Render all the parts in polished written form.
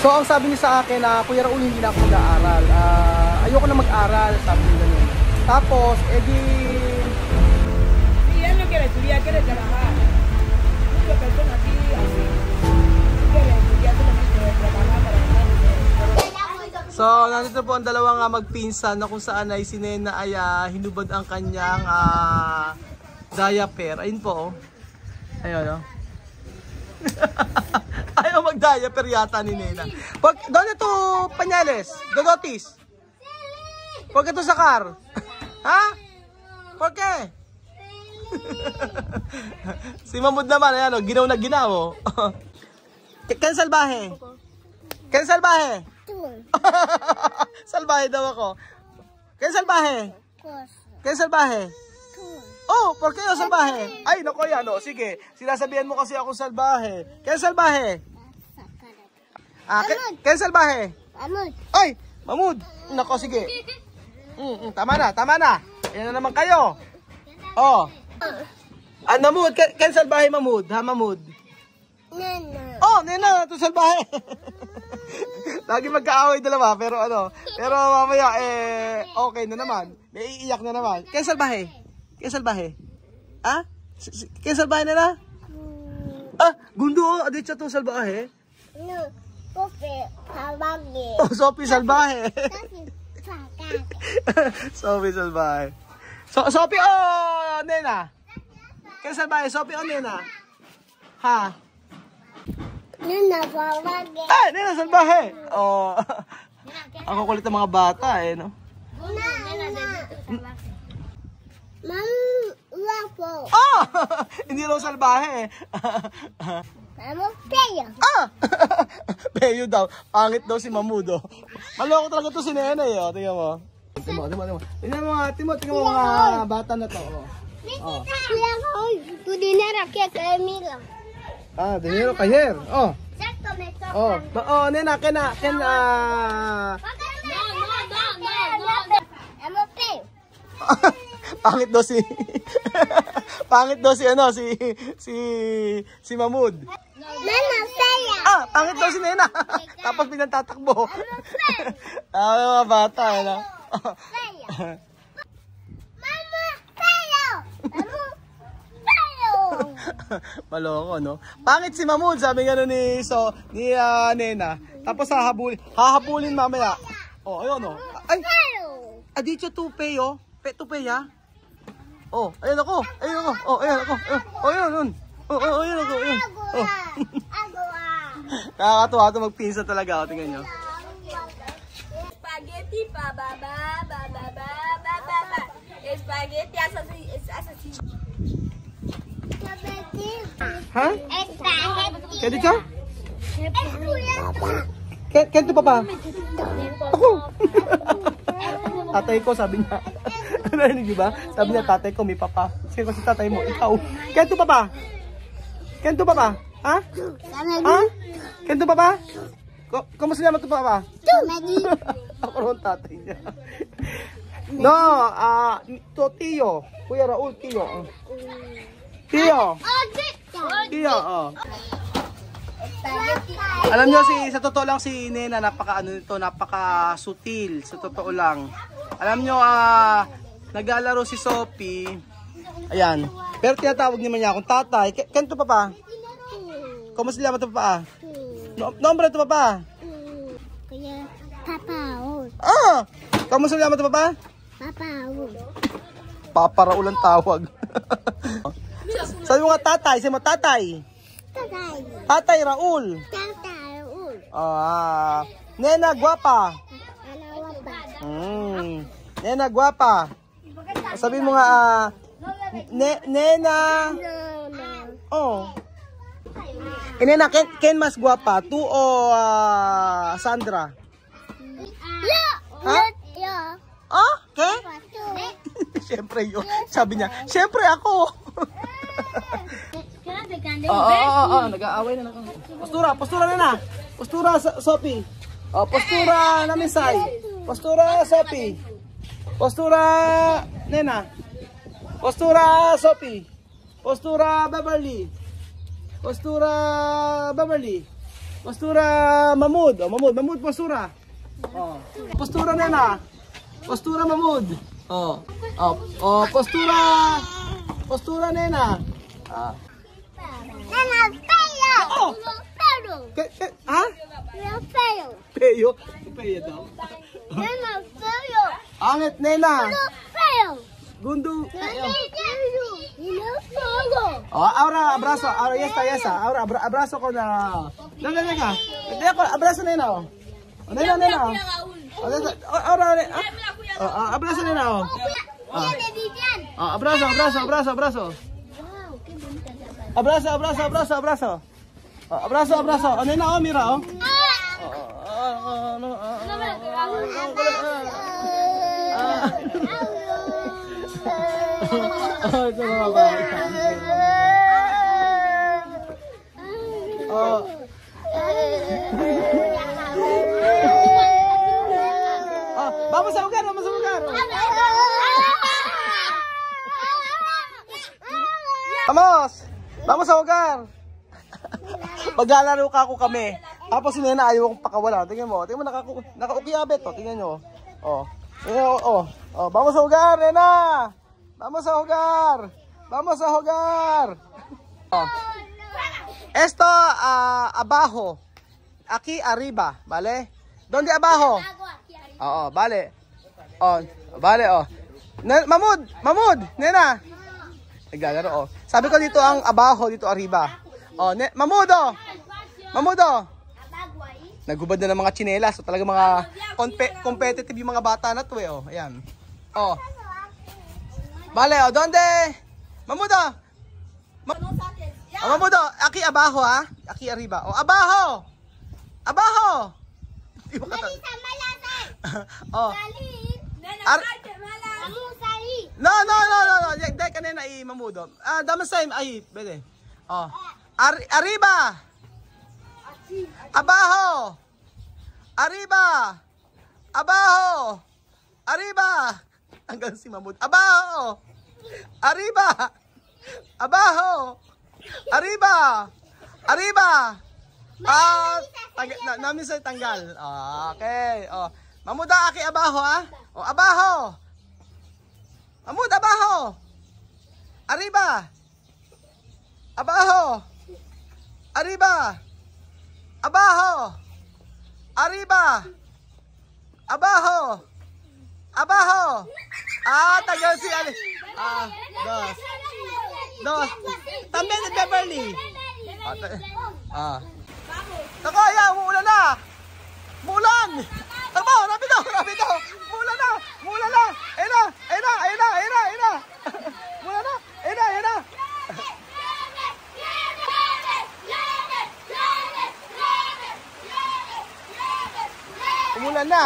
So ang sabi niya sa akin na Kuya Raul, hindi na ako mag-aaral. Ayoko na mag-aral, sabi niya ganun. Tapos, edi... Sí, él no quiere estudiar, quiere trabajar. Muchas personas aquí así. Quieren estudiar, solamente trabajar para ganar dinero. So, nandito po ang dalawang magpinsan na kung saan ay si Nena ay hinubad ang kanyang diaper. Ayun po, oh. Ayun, oh. Ayaw mag-diaper yata ni Nena. Doon ito, Panyales, Dodotis. Huwag ito sa car. Ha? Por qué? Si Mamud naman, ayan, oh, ginaw na ginaw. Oh. Ken salbahe? Ken salbahe? Salbahe daw ako. Ken salbahe? Ken salbahe? Oh, por qué yo salbahe? Ay, nako yan, oh. Sige, sinasabihan mo kasi ako salbahe. Ken salbahe? Ken salbahe? Mamud. Ay, Mamud. Nako, sige. Tama na, tama na. Yan na naman kayo. Oh. Mamud, Ken salbahe Mamud, ha Mamud? Nena. Oh, Nena, ito salbahe. Lagi magkaaway dalawa, pero pero mamaya okay na naman. May iiyak na naman. Ken salbahe? Ken salbahe? Ah? Ken salbahe Nena? Gundo, adit siya to salbahe. No, Sophie salbahe. Oh, Sophie salbahe. Sophie salbahe. Sophie, oh, Nena. Ken salbahe, Sophie, oh, Nena. Ha? Nena salbahe. Nena salbahe. Oh. Ang kukulit ng mga bata, no? Wapo. Oh! Hindi raw salbahe. Mamo peyo. Peyo daw. Pangit daw si Mamudo. Maloko talaga to si Nena, eh. Tingnan mo. Tingnan mo mga bata na to. Oh. Kuya ko, tu dinero que Camila. Dinero kayer. Oh. Exacto, me toca. Oh, Nena, ken Mamo peyo. Pangit daw si si Mamud. Nena peyo. Pangit daw si Nena. Tapos pinatatakbo. Mga bata, ano? Peyo. Mama peyo. Mamo peyo. Maloko, no? Pangit si Mamud, sabi nga ni Nena. Tapos hahabulin mamaya. Oh, ayun, oh. Ay, adityo tupe, oh. Tupe, ya. Oh, ayun ako. Oh, ayun ako. Oh, ayun. Oh, ayun ako. Ayun. Oh. Nakakatuwa ito magpinsa talaga, oh. Tingnan nyo. Spaghetti, ba. Spaghetti, assassino. Ha? Spaghetti. Kaya dito? Kuya. Kaya ito pa pa? Ako. Tatay ko, sabi niya. Narinig niyo ba? Sabi niya, tatay ko, may papa. Sino kasi tatay mo? Ikaw. Kaya ito pa pa? Kaya ito pa pa? Ha? Ha? Kaya ito pa pa? Kamusta naman ito pa pa? Ako ron tatay niya. No, to Tio. Kuya Raul, Tio. Tio. Tio, oh. Alam niyo sa totoo lang si Nena napaka-sutil, sa totoo lang. Alam niyo naglalaro si Sophie. Ayan. Pero tinatawag naman niya akong tatay. Kanto pa pa? Kumusta naman ito pa? Nombre ito pa pa? Kuya Papaul. Kumusta naman ito pa pa? Papaul. Papa Raul ang tawag. Sabi mo nga tatay, sabi mo tatay. Tatay Raul. Papaul. Nena guwapa. Nena guwapa. Sabi mo nga Nena. Oh. Nena, ken mas guwapa? Tu o Sandra? Ha? Ke? Siyempre yun. Sabi niya, siyempre ako. Nag-aaway na lang. Postura na. Postura, Sophie. Postura na Misay. Postura, Sophie. Postura, Nena. Postura, Sophie. Postura, Beverly. Postura, Beverly. Postura Mahmud. Oh, Mahmud postura. Oh. Postura Nena. Postura Mahmud. Oh. Oh, postura Nena. Ah. Nana, feo. Oh. Feo. Ha? Feo. Peyo. Peyo daw. Nana, feo. Angit Nena. Feo. Gundu. Nana, feo. Feo. Oh, ahora abrazo. Ahora ya está. Ahora abrazo ko na. Nana. Hindi ako abrazo Nena. Oh. Nena. Oh, ahora abrazo Nena. Oh. Abrazo. Abrazo. Ano na mira oh. Vamos a jugar. Vamos a jugar. Maglalaro ka ako kami. Tapos si Nena ayaw kong pakawala. Tingnan mo naka-ukiabet to. Tingnan nyo. Oh. Vamos a jugar, Nena. Vamos a jugar. Oh. Esto abajo. Aquí arriba, ¿vale? ¿Dónde abajo? Oo, vale. Oh, vale oh. Mahmud, Nena. Naglalaro oh. Sabi ko dito ang abajo, dito arriba. Oh, Mahmud. Nagubad na ng mga tsinelas. So, talaga mga competitive yung mga bata na to eh. Oh, ayan. Oh. Vale, oh, donde? Mahmud. Mahmud, aquí abajo ha. Aquí arriba. Oh, abajo. Di ba kata? Oh. No. Dek kanina ay Mahmud. Damas time ay, bede. Oh. Arriba. Abajo. Hanggang si Mahmud. Abajo. Namin sa tanggal. Okay. Oh. Mahmud, aki abajo ha. Oh, abajo. Mahmud, abajo. Arriba. Abajo. Tagal si Ali. Dos. También de Beverly. Nako, ayan, umuulan na. Umuulan. Takbo, rapido. Umuulan na. Ayun na. Umuulan na. Ayun na. Umuulan na.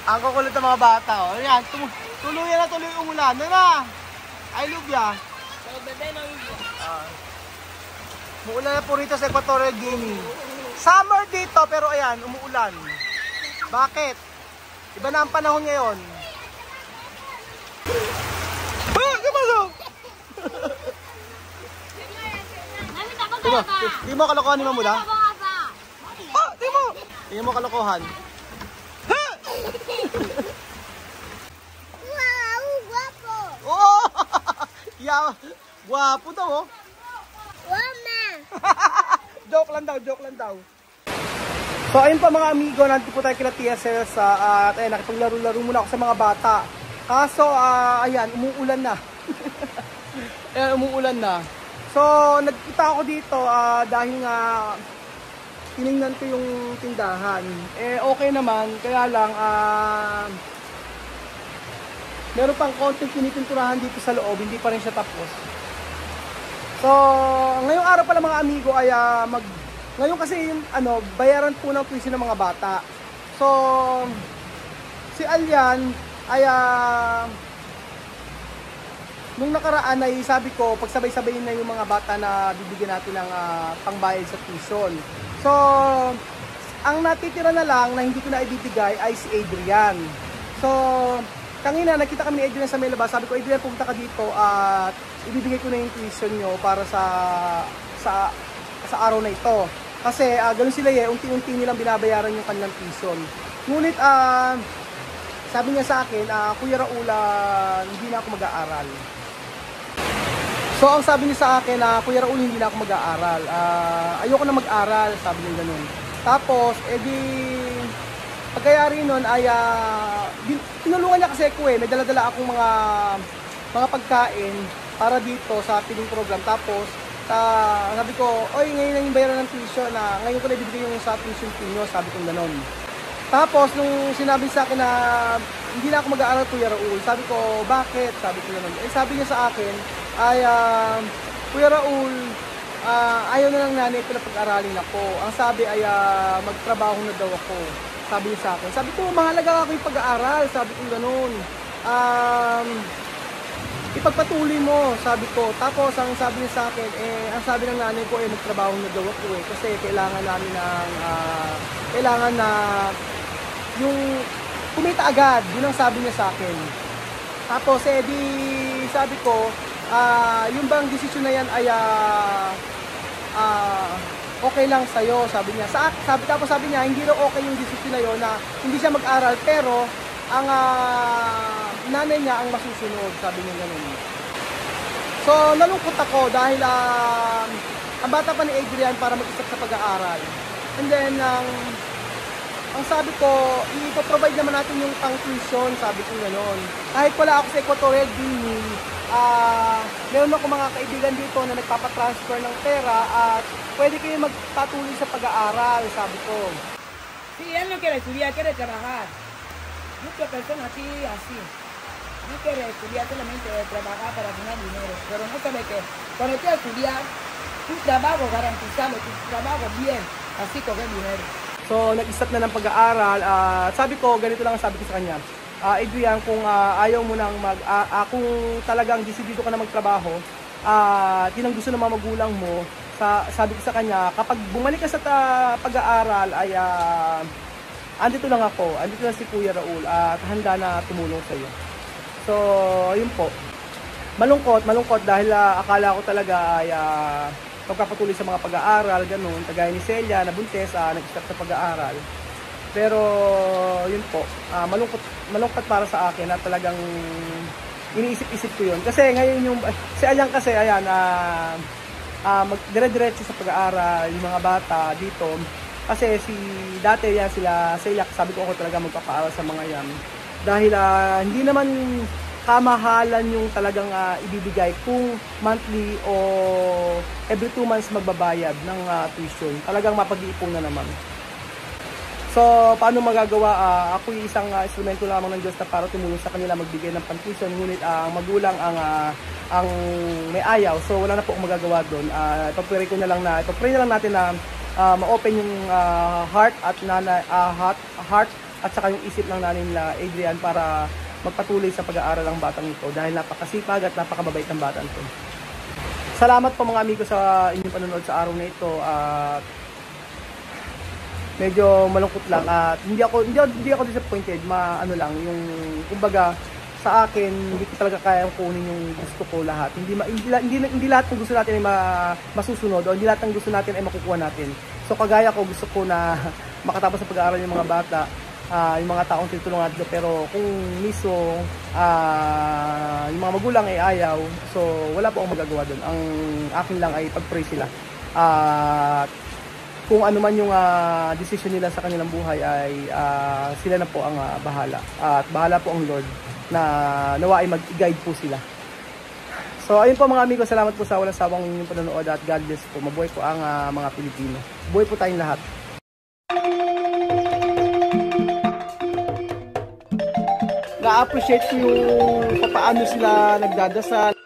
Ang kukulit ng mga bata, oh. Ayan, tuluyan na tuloy umulan. Nena, I love ya. Umuulan na po rito sa Equatorial Guinea. Summer dito, pero ayan, umuulan. Bakit? Iba na ang panahon ngayon. Kapasok! Di mo kalokohan ni Mahmud, ha? Di mo kalokohan. Wow, guwapo. Oh! Yeah, guwapo daw, oh. Mama. Joke lang daw. So ayun pa mga amigo, nandito po tayo kila TSL sa ayun, nakipaglaro-laro muna ako sa mga bata. Kaso ayan, umuulan na. Ayan, umuulan na. So nagkita ako dito dahil nga tinignan ko yung tindahan. Okay naman, kaya lang meron pang konting pinipinturahan dito sa loob, hindi pa rin siya tapos. So, ngayong araw pala mga amigo ay ngayon kasi yung bayaran po ng tuition ng mga bata. So, si Alyan ay nung nakaraan ay sabi ko, pagsabay-sabayin na yung mga bata na bibigyan natin ng pangbayad sa tuition. So, ang natitira na lang na hindi ko na ibibigay ay si Adrian. So, kanina nakita kami ni Adrian sa may labas. Sabi ko, Adrian, pumunta ka dito at ibibigay ko na yung tuition nyo para sa araw na ito. Kasi ganun sila unti-unti nilang binabayaran yung kanilang tuition. Ngunit sabi niya sa akin, Kuya Raul, hindi na ako mag-aaral. So ang sabi niya sa akin, Kuya Raul, hindi na ako mag-aaral. Ayoko na mag-aral, sabi niya ganun. Tapos, pagkayari nun ay tinulungan niya kasi ako may dala-dala akong mga pagkain para dito sa feeding program. Tapos, sabi ko, oy, ngayon lang yung bayaran ng tuition ngayon ko na ibibigay yung sa tuition fee nyo, sabi ko ganun. Tapos, nung sinabi sa akin na hindi na ako mag-aaral, Kuya Raul, sabi ko, bakit? Sabi ko ganun. Sabi niya sa akin, ay, Kuya Raul, ayaw na lang nanay ko na pag-aralin ako. Ang sabi ay, magtrabaho na daw ako. Sabi niya sa akin. Sabi ko, mahalaga ako yung pag-aaral. Sabi ko ganun. Ipagpatuloy mo, sabi ko. Tapos, ang sabi niya sa akin, ang sabi ng nanay ko, magtrabaho na daw ako kasi kailangan namin kailangan na yung kumita agad. Yun ang sabi niya sa akin. Tapos, di sabi ko, yung bang desisyon na yan ay okay lang sa'yo, sabi niya. Tapos sabi niya, hindi raw okay yung desisyon na yun na hindi siya mag-aral, pero ang nanay niya ang masusunod, sabi niya ganun. So, nalungkot ako dahil ang bata pa ni Adrian para mag-isip sa pag-aaral. And then, ang sabi ko, i-provide naman natin yung pang-tuition, sabi ko gano'n. Kahit wala ako sa Equatorial Guinea, meron ako mga kaibigan dito na nagpapatransfer ng pera at pwede kayo magpatuloy sa pag-aaral, sabi ko. Sí, él no quiere estudiar, quiere trabajar. Muchas personas así. No quiere estudiar, solamente trabajar para ganar dinero. Pero no sabe que cuando quieres estudiar, tu trabajo garantizado, tu trabajo bien, así coger dinero. So, nag-start na ng pag-aaral. Sabi ko, ganito lang ang sabi ko sa kanya. Adrian, kung ayaw mo nang kung talagang desidido ka na magtrabaho, yun ang gusto ng mga magulang mo, sabi ko sa kanya, kapag bumalik ka sa pag-aaral, ay andito lang ako, andito lang si Kuya Raul, at handa na tumulong sa iyo. So, yun po. Malungkot dahil akala ko talaga ay magpapatuloy sa mga pag-aaral, ganun. Kagaya ni Celia, na buntes, nag-start sa pag-aaral. Pero, yun po, malungkot para sa akin at talagang iniisip-isip ko yun. Kasi ngayon si Alyan kasi, ayan, dire-diretso sa pag-aaral, yung mga bata dito. Kasi dati yan sila, Celia, sabi ko ako talaga magpapaaral sa mga yan. Dahil hindi naman kamahalan yung talagang ibibigay kung monthly o every 2 months magbabayad ng tuition. Talagang mapag-iipunan naman. So, paano magagawa? Ako yung isang instrumento lamang ng Diyos na para tumulong sa kanila magbigay ng pan-tuition. Ngunit ang magulang ang may ayaw. So, wala na po akong magagawa doon. Ipag-pray na lang natin na ma-open yung heart at saka yung isip ng nanay nila Adrian para magpatuloy sa pag-aaral ng batang ito dahil napakasipag at napakababait ng batang ito. Salamat po mga amigo sa inyong panonood sa araw na ito. Medyo malungkot lang at hindi ako disappointed, ano lang yung kumbaga sa akin hindi ko talaga kayang kunin yung gusto ko lahat. Hindi lahat ng gusto natin ay masusunod o hindi lahat ng gusto natin ay makukuha natin. So kagaya ko, gusto ko na makatapos sa pag-aaral yung mga bata, yung mga taong tinutulungan natin, pero kung mismo yung mga magulang ay ayaw, so wala po akong magagawa doon. Ang akin lang ay pag-pray sila. Kung ano man yung decision nila sa kanilang buhay ay sila na po ang bahala. At bahala po ang Lord na nawa ay mag-guide po sila. So ayun po mga amigo, salamat po sa walang sawang inyong panonood at God bless po. Mabuhay po ang mga Pilipino. Buhay po tayong lahat. na-appreciate ko yung paano sila nagdadasal.